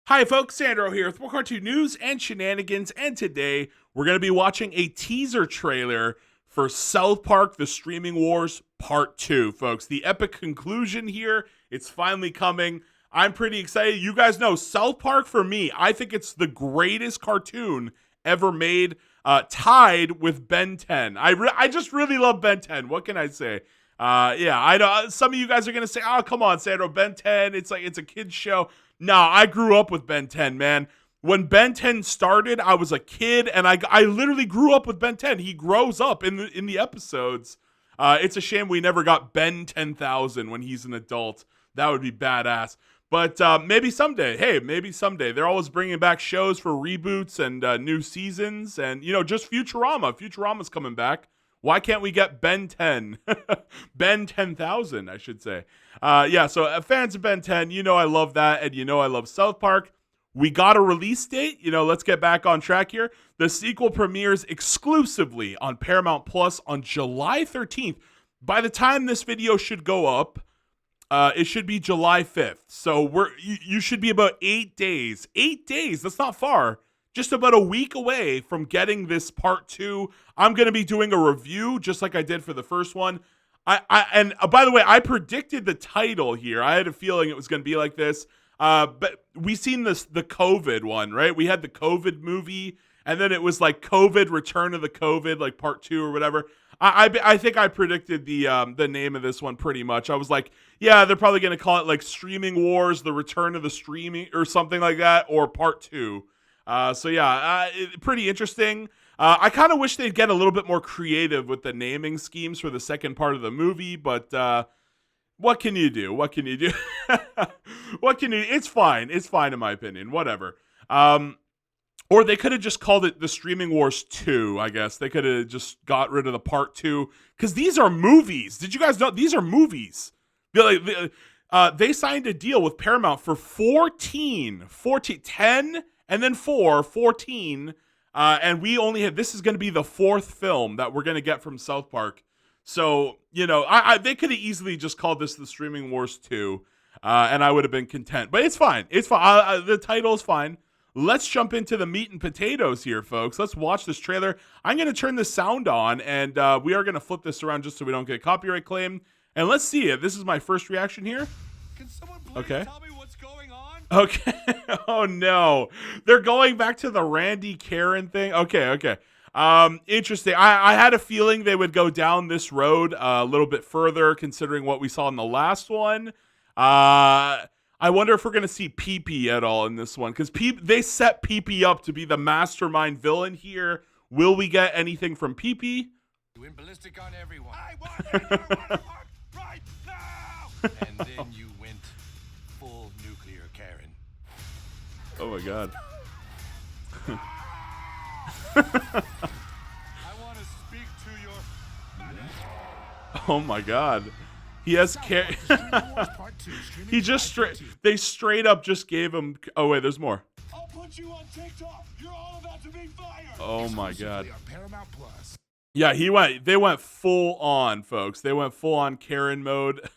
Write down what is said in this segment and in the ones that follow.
Hi folks, Sandro here with more cartoon news and shenanigans, and today we're going to be watching a teaser trailer for South Park The Streaming Wars Part 2, folks. The epic conclusion here, it's finally coming. I'm pretty excited. You guys know, South Park for me, I think it's the greatest cartoon ever made, tied with Ben 10. I just really love Ben 10. What can I say? I know some of you guys are going to say, oh, come on, Sandro, Ben 10, it's a kid's show. No, I grew up with Ben 10, man. When Ben 10 started, I was a kid, and I literally grew up with Ben 10. He grows up in the episodes. It's a shame we never got Ben 10,000 when he's an adult. That would be badass. But maybe someday. Hey, maybe someday. They're always bringing back shows for reboots and new seasons, and just Futurama. Futurama's coming back. Why can't we get Ben 10? Ben 10,000, I should say. So fans of Ben 10, I love that, and I love South Park. We got a release date. Let's get back on track here. The sequel premieres exclusively on Paramount Plus on July 13th. By the time this video should go up, it should be July 5th. So you should be about 8 days. 8 days, that's not far. Just about a week away from getting this part 2. I'm going to be doing a review just like I did for the first one. And by the way, I predicted the title here. I had a feeling it was going to be like this. But we seen the COVID one, right? We had the COVID movie, and then it was like COVID, Return of the COVID, like part 2 or whatever. I think I predicted the name of this one pretty much. I was like, yeah, they're probably going to call it like Streaming Wars, the Return of the Streaming or something like that, or part 2. Pretty interesting. I kind of wish they'd get a little bit more creative with the naming schemes for the second part of the movie, but what can you do? What can you do? It's fine. It's fine in my opinion. Whatever. Or they could have just called it The Streaming Wars 2, I guess. They could have just got rid of the part 2. Because these are movies. Did you guys know? These are movies. They signed a deal with Paramount for 10, and then 14. And we only have, this is going to be the 4th film that we're going to get from South Park. So, they could have easily just called this The Streaming Wars 2, and I would have been content. But it's fine. It's fine. The title is fine. Let's jump into the meat and potatoes here, folks. Let's watch this trailer. I'm going to turn the sound on, and we are going to flip this around just so we don't get copyright claim. And let's see it. This is my first reaction here. Can someone please tell me what's going on? Okay. Oh, no. They're going back to the Randy Karen thing. Okay. Interesting. I had a feeling they would go down this road a little bit further, considering what we saw in the last one. I wonder if we're going to see Pee-Pee at all in this one, because they set Pee-Pee up to be the mastermind villain here. Will we get anything from Pee-Pee? You went ballistic on everyone. I want it right now! And then you went full nuclear, Karen. Oh my god. I want to speak to your... Oh my god. He has He just they straight up just gave him. Oh wait, there's more. I'll put you on TikTok. You're all about to be fired. Oh my god. Paramount Plus. Yeah, they went full on, folks. They went full on Karen mode.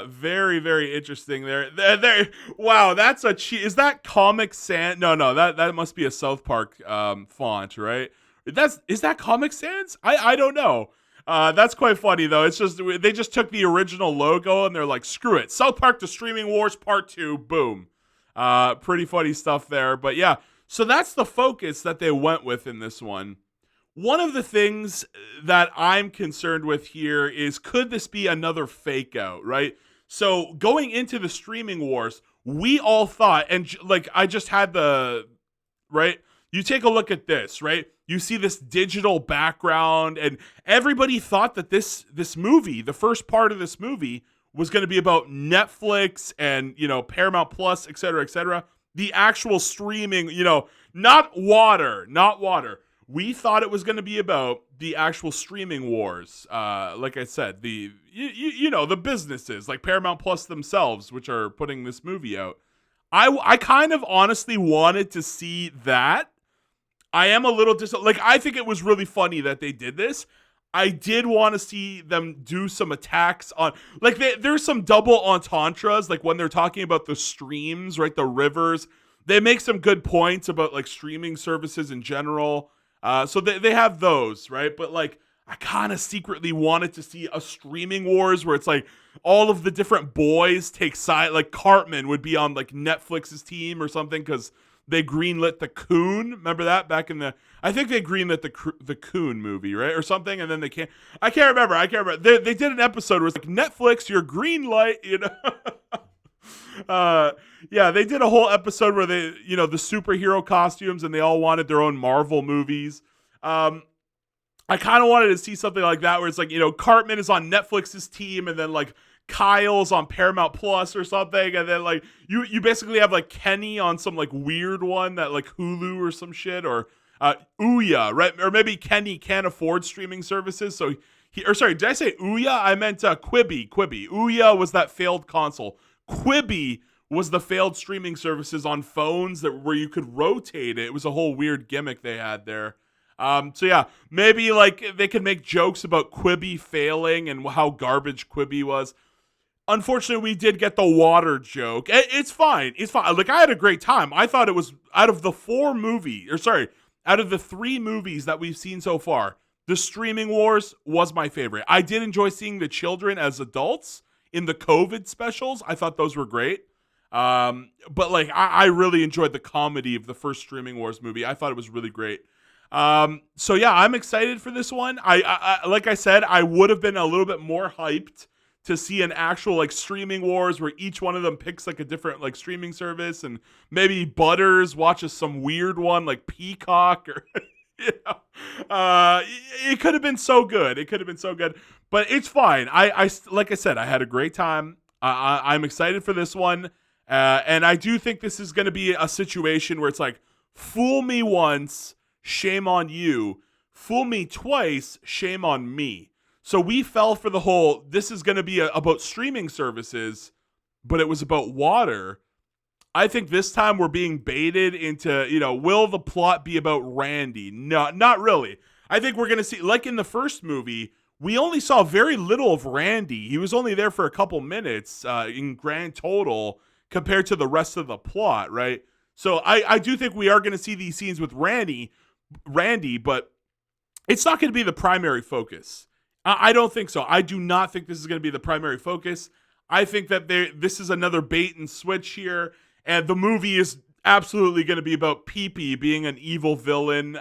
Very, very interesting there. Wow, that's a cheat. Is that Comic Sans? No, that must be a South Park font, right? Is that Comic Sans? I don't know. That's quite funny though. It's just they just took the original logo and they're like, screw it. South Park The Streaming Wars Part 2, boom. Pretty funny stuff there. But yeah, so that's the focus that they went with in this one. One of the things that I'm concerned with here is, could this be another fake out, right? So going into the Streaming Wars, we all thought, and like I just had right? You take a look at this, right? You see this digital background, and everybody thought that this movie, the first part of this movie, was going to be about Netflix and, Paramount Plus, et cetera, the actual streaming, not water. We thought it was going to be about the actual streaming wars. Like I said, the businesses like Paramount Plus themselves, which are putting this movie out. I kind of honestly wanted to see that. I am a little I think it was really funny that they did this. I did want to see them do some attacks on, like, there's some double entendres, like when they're talking about the streams, right, the rivers. They make some good points about like streaming services in general. So they have those, right? But like, I kind of secretly wanted to see a streaming wars where it's like all of the different boys take side. Like Cartman would be on like Netflix's team or something because they greenlit the Coon. Remember that back in the? I think they greenlit the Coon movie, right, or something, and then they can't. I can't remember. They did an episode where it's like Netflix, your green light, you know. Yeah, they did a whole episode where they, the superhero costumes, and they all wanted their own Marvel movies. I kind of wanted to see something like that where it's like, Cartman is on Netflix's team, and then like Kyle's on Paramount Plus or something, and then like you basically have like Kenny on some like weird one that like Hulu or some shit, or Ouya, right? Or maybe Kenny can't afford streaming services, so sorry, did I say Ouya? I meant Quibi. Ouya was that failed console. Quibi was the failed streaming services on phones where you could rotate it. It was a whole weird gimmick they had there. So yeah, maybe like they could make jokes about Quibi failing and how garbage Quibi was. Unfortunately, we did get the water joke. It's fine. It's fine. Like, I had a great time. I thought it was out of the 3 movies that we've seen so far, the Streaming Wars was my favorite. I did enjoy seeing the children as adults in the COVID specials. I thought those were great. But like, I really enjoyed the comedy of the first Streaming Wars movie. I thought it was really great. So yeah, I'm excited for this one. I like I said, I would have been a little bit more hyped to see an actual like Streaming Wars where each one of them picks like a different like streaming service, and maybe Butters watches some weird one like Peacock or it could have been so good. But it's fine. I like I said, I had a great time. I'm excited for this one. And I do think this is going to be a situation where it's like, fool me once, shame on you. Fool me twice, shame on me. So we fell for the whole, this is going to be about streaming services, but it was about water. I think this time we're being baited into, will the plot be about Randy? No, not really. I think we're going to see, like in the first movie, we only saw very little of Randy. He was only there for a couple minutes in grand total compared to the rest of the plot, right? So I do think we are going to see these scenes with Randy, but it's not going to be the primary focus. I don't think so. I do not think this is going to be the primary focus. I think that this is another bait and switch here, and the movie is absolutely going to be about Pee-Pee being an evil villain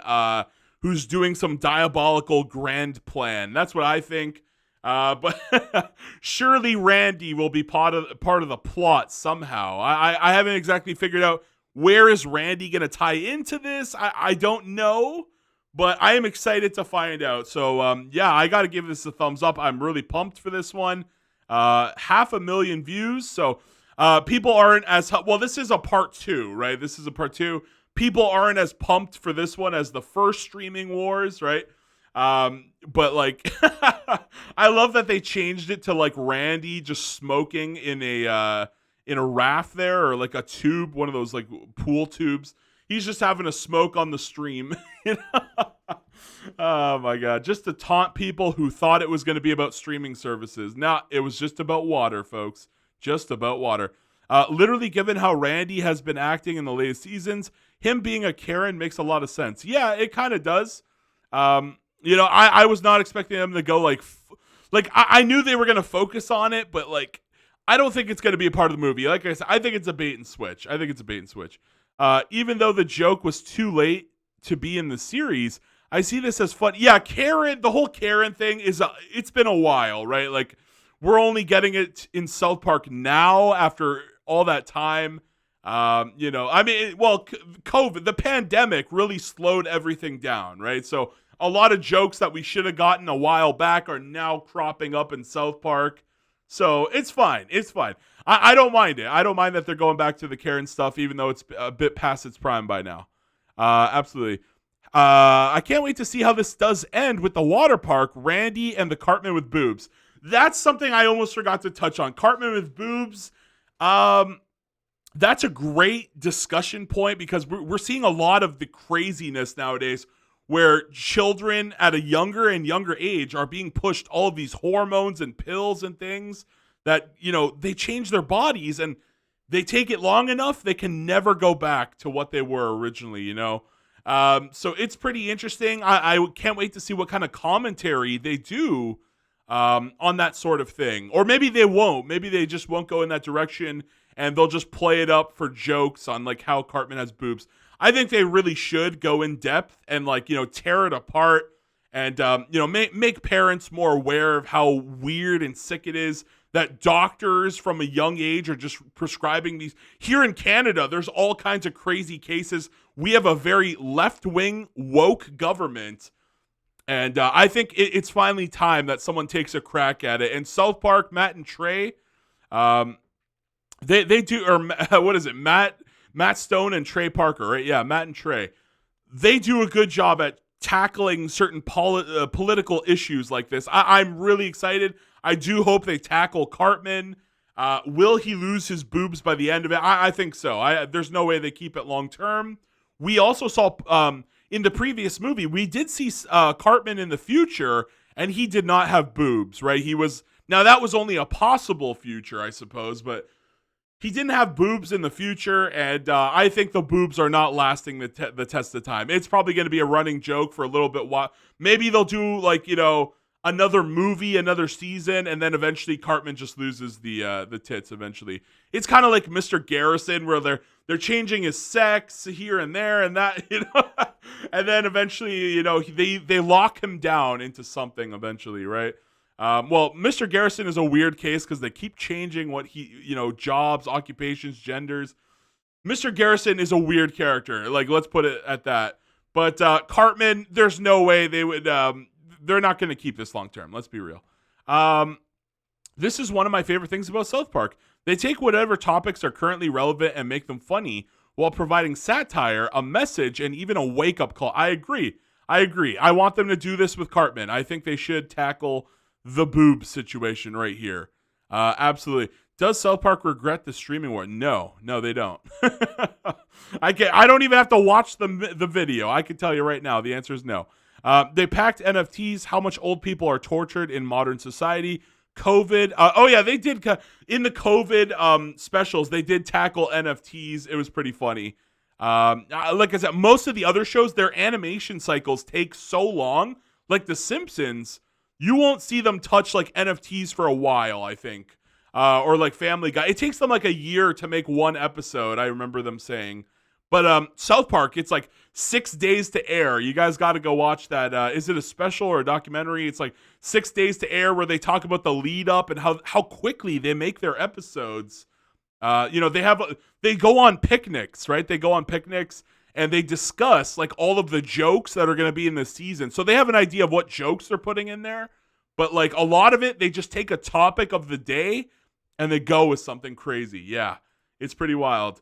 who's doing some diabolical grand plan. That's what I think. But surely Randy will be part of the plot somehow. I haven't exactly figured out where is Randy going to tie into this. I don't know, but I am excited to find out. So yeah, I got to give this a thumbs up. I'm really pumped for this one. 500,000 views. So people aren't as well. This is a part 2, right? This is a part 2. People aren't as pumped for this one as the first Streaming Wars, right? But like, I love that they changed it to like Randy just smoking in a raft there, or like a tube, one of those like pool tubes. He's just having a smoke on the stream. Oh my God. Just to taunt people who thought it was going to be about streaming services. No, it was just about water, folks. Just about water. Literally, given how Randy has been acting in the latest seasons, him being a Karen makes a lot of sense. Yeah, it kind of does. I was not expecting them to go like I knew they were going to focus on it, but like, I don't think it's going to be a part of the movie. Like I said, I think it's a bait and switch. Even though the joke was too late to be in the series, I see this as fun. Yeah, Karen, the whole Karen thing it's been a while, right? Like, we're only getting it in South Park now after all that time. COVID, the pandemic really slowed everything down, right? So a lot of jokes that we should have gotten a while back are now cropping up in South Park. So it's fine. I don't mind it. I don't mind that they're going back to the Karen stuff, even though it's a bit past its prime by now. Absolutely. I can't wait to see how this does end with the water park, Randy and the Cartman with boobs. That's something I almost forgot to touch on. Cartman with boobs. That's a great discussion point because we're seeing a lot of the craziness nowadays where children at a younger and younger age are being pushed all of these hormones and pills and things that, they change their bodies, and they take it long enough, they can never go back to what they were originally. So it's pretty interesting. I can't wait to see what kind of commentary they do on that sort of thing. Or maybe they won't. Maybe they just won't go in that direction, and they'll just play it up for jokes on like how Cartman has boobs. I think they really should go in depth and tear it apart and make parents more aware of how weird and sick it is that doctors from a young age are just prescribing these. Here in Canada, there's all kinds of crazy cases. We have a very left-wing woke government, and I think it's finally time that someone takes a crack at it. And South Park, Matt and Trey, they do, or what is it, Matt Stone and Trey Parker, right? Yeah, Matt and Trey. They do a good job at tackling certain political issues like this. I'm really excited. I do hope they tackle Cartman. Will he lose his boobs by the end of it? I think so. There's no way they keep it long term. We also saw in the previous movie, we did see Cartman in the future, and he did not have boobs, right? Now that was only a possible future, I suppose, but he didn't have boobs in the future, and I think the boobs are not lasting the test of time. It's probably going to be a running joke for a little bit. Maybe they'll do another movie, another season, and then eventually Cartman just loses the tits. Eventually, it's kind of like Mr. Garrison, where they're changing his sex here and there and that, and then eventually, they lock him down into something eventually, right? Well, Mr. Garrison is a weird case because they keep changing what jobs, occupations, genders. Mr. Garrison is a weird character. Let's put it at that. But Cartman, there's no way they would. They're not going to keep this long term. Let's be real. This is one of my favorite things about South Park. They take whatever topics are currently relevant and make them funny while providing satire, a message, and even a wake-up call. I agree. I want them to do this with Cartman. I think they should tackle the boob situation right here. Absolutely. Does South Park regret the streaming war? No, they don't. I don't even have to watch the video. I can tell you right now, the answer is no. They packed NFTs, how much old people are tortured in modern society. COVID. They did. In the COVID specials, they did tackle NFTs. It was pretty funny. Like I said, most of the other shows, their animation cycles take so long. Like The Simpsons, you won't see them touch NFTs for a while, I think. Or like Family Guy. It takes them a year to make one episode, I remember them saying. But South Park, it's 6 days to air. You guys got to go watch that. Is it a special or a documentary? It's 6 days to air where they talk about the lead up and how quickly they make their episodes. They go on picnics, right? They go on picnics and they discuss all of the jokes that are going to be in the season. So they have an idea of what jokes they're putting in there. But a lot of it, they just take a topic of the day and they go with something crazy. Yeah, it's pretty wild.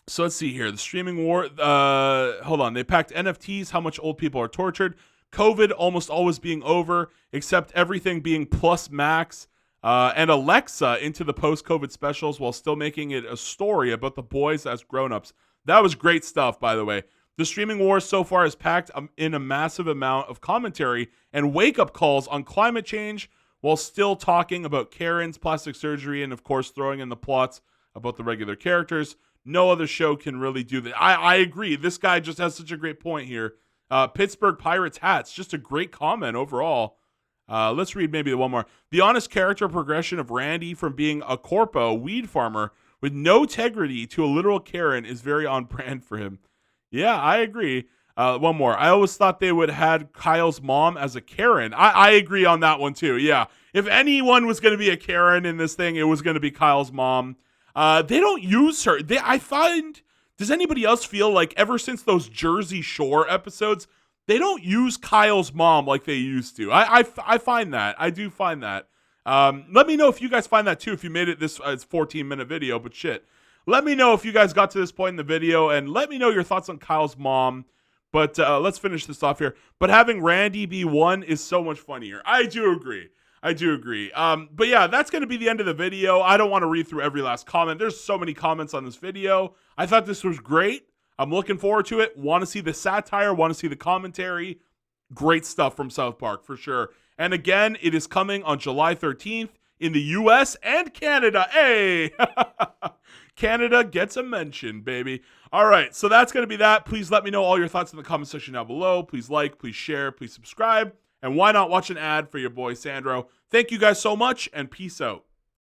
So let's see here. The streaming war. Hold on. They packed NFTs, how much old people are tortured. COVID almost always being over, except everything being plus max. And Alexa into the post-COVID specials while still making it a story about the boys as grown-ups. That was great stuff, by the way. The streaming war so far has packed in a massive amount of commentary and wake-up calls on climate change while still talking about Karen's plastic surgery and, of course, throwing in the plots about the regular characters. No other show can really do that. I agree. This guy just has such a great point here. Pittsburgh Pirates hats. Just a great comment overall. Let's read maybe one more. The honest character progression of Randy from being a corpo weed farmer with no integrity to a literal Karen is very on brand for him. Yeah, I agree. One more. I always thought they would have had Kyle's mom as a Karen. I agree on that one too. Yeah. If anyone was going to be a Karen in this thing, it was going to be Kyle's mom. They don't use her. I find, does anybody else feel like ever since those Jersey Shore episodes, they don't use Kyle's mom like they used to. I find that. I do find that. Let me know if you guys find that too, if you made it this 14-minute video, but shit. Let me know if you guys got to this point in the video, and let me know your thoughts on Kyle's mom. But let's finish this off here. But having Randy be one is so much funnier. I do agree. But yeah, that's going to be the end of the video. I don't want to read through every last comment. There's so many comments on this video. I thought this was great. I'm looking forward to it. Want to see the satire, want to see the commentary. Great stuff from South Park for sure. And again, it is coming on July 13th in the US and Canada. Hey! Canada gets a mention, baby. All right, so that's going to be that. Please let me know all your thoughts in the comment section down below. Please like, please share, please subscribe. And why not watch an ad for your boy Sandro? Thank you guys so much, and peace out.